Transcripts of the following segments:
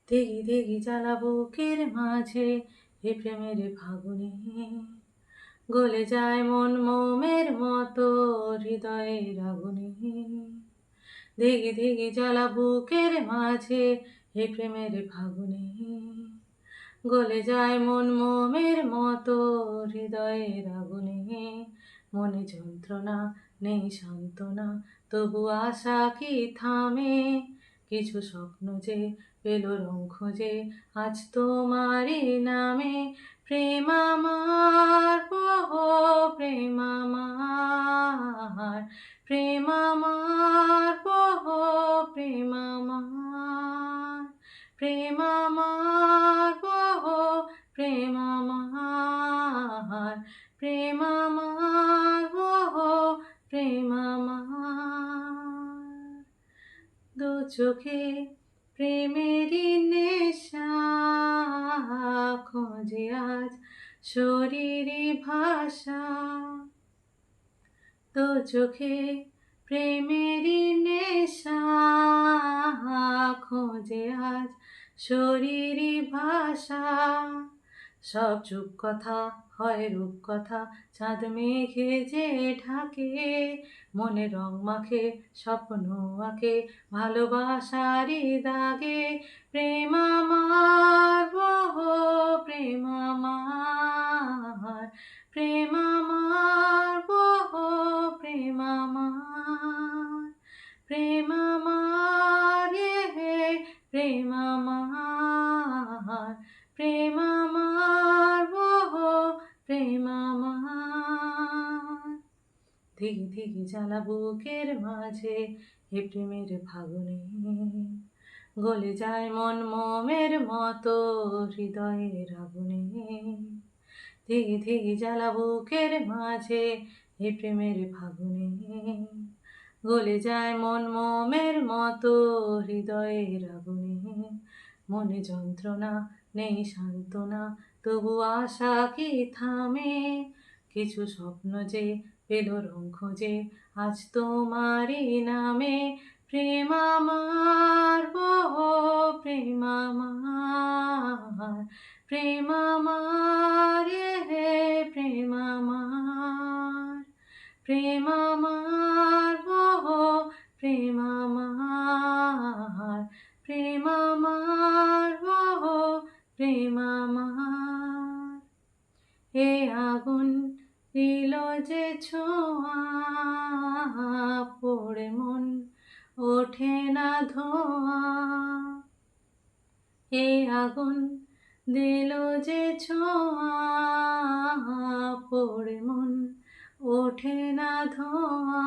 দেখি দেখি জ্বালা বুকের মাঝে এ প্রেমের ফাগুনে গলে যায় মন মোমের মতো হৃদয়ের আগুনে। দেখি দেখি জ্বালা বুকের মাঝে এ প্রেমের ফাগুনে গলে যায় মন মোমের মতো হৃদয়ের আগুনে। মনে যন্ত্রণা নেই সান্ত্বনা, তবু আশা কি থামে? কিছু স্বপ্ন যে পেল রং খোঁজে আজ তোমারই নামে। প্রেম আমার ও প্রেম আমার, প্রেম আমার ও প্রেম আমার, প্রেম আমার ও প্রেম আমার, প্রেম আমার ও প্রেম আমার। দু চোখে প্রেমেরই নেশা খোঁজে আজ শরীরে ভাষা। দু চোখে প্রেমেরই নেশা খোঁজে আজ শরীরে ভাষা। সব চুপ কথা হয় রূপ কথা, চাঁদ মেঘে যে ঢাকে। মনে রং মাখে স্বপ্ন আঁকে ভালোবাসারই দাগে। প্রেম আমার ও প্রেম আমার, প্রেম আমার ও প্রেম আমার, প্রেম আমার প্রেম আমার, প্রেম আমার ও প্রেম আমার। ধিকি ধিকি জ্বালা বুকের মাঝে এ প্রেমের ফাগুনে গলে যায় মন মোমের মতো হৃদয়ের আগুনে। ধিকি ধিকি জ্বালা বুকের মাঝে এ প্রেমের ফাগুনে গলে যায় মন মোমের মতো হৃদয়ের আগুনে। মনে যন্ত্রণা নেই সান্ত্বনা, তবু আশা কি থামে? কিছু স্বপ্ন যে পেল রং খোঁজে আজ তোমারই নামে। প্রেম আমার ও প্রেম আমার, প্রেম আমার প্রেম আমার, প্রেম আমার ও প্রেম আমার, প্রেম আমার ও প্রেম আমার। এ আগুন দিল যে ছোঁয়া পড়ে মন ওঠে না ধোঁয়া। এ আগুন দিল যে ছোঁয়া পড়ে মন ওঠে না ধোঁয়া।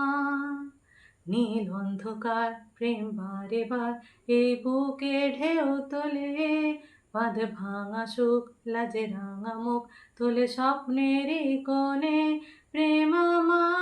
নীল অন্ধকার প্রেম বারে বার এই বুকে ঢেউ তোলে। বাঁধ ভাঙা সুখ লাজে রাঙা মুখ তোলে স্বপ্নেরই কোণে। প্রেম আমার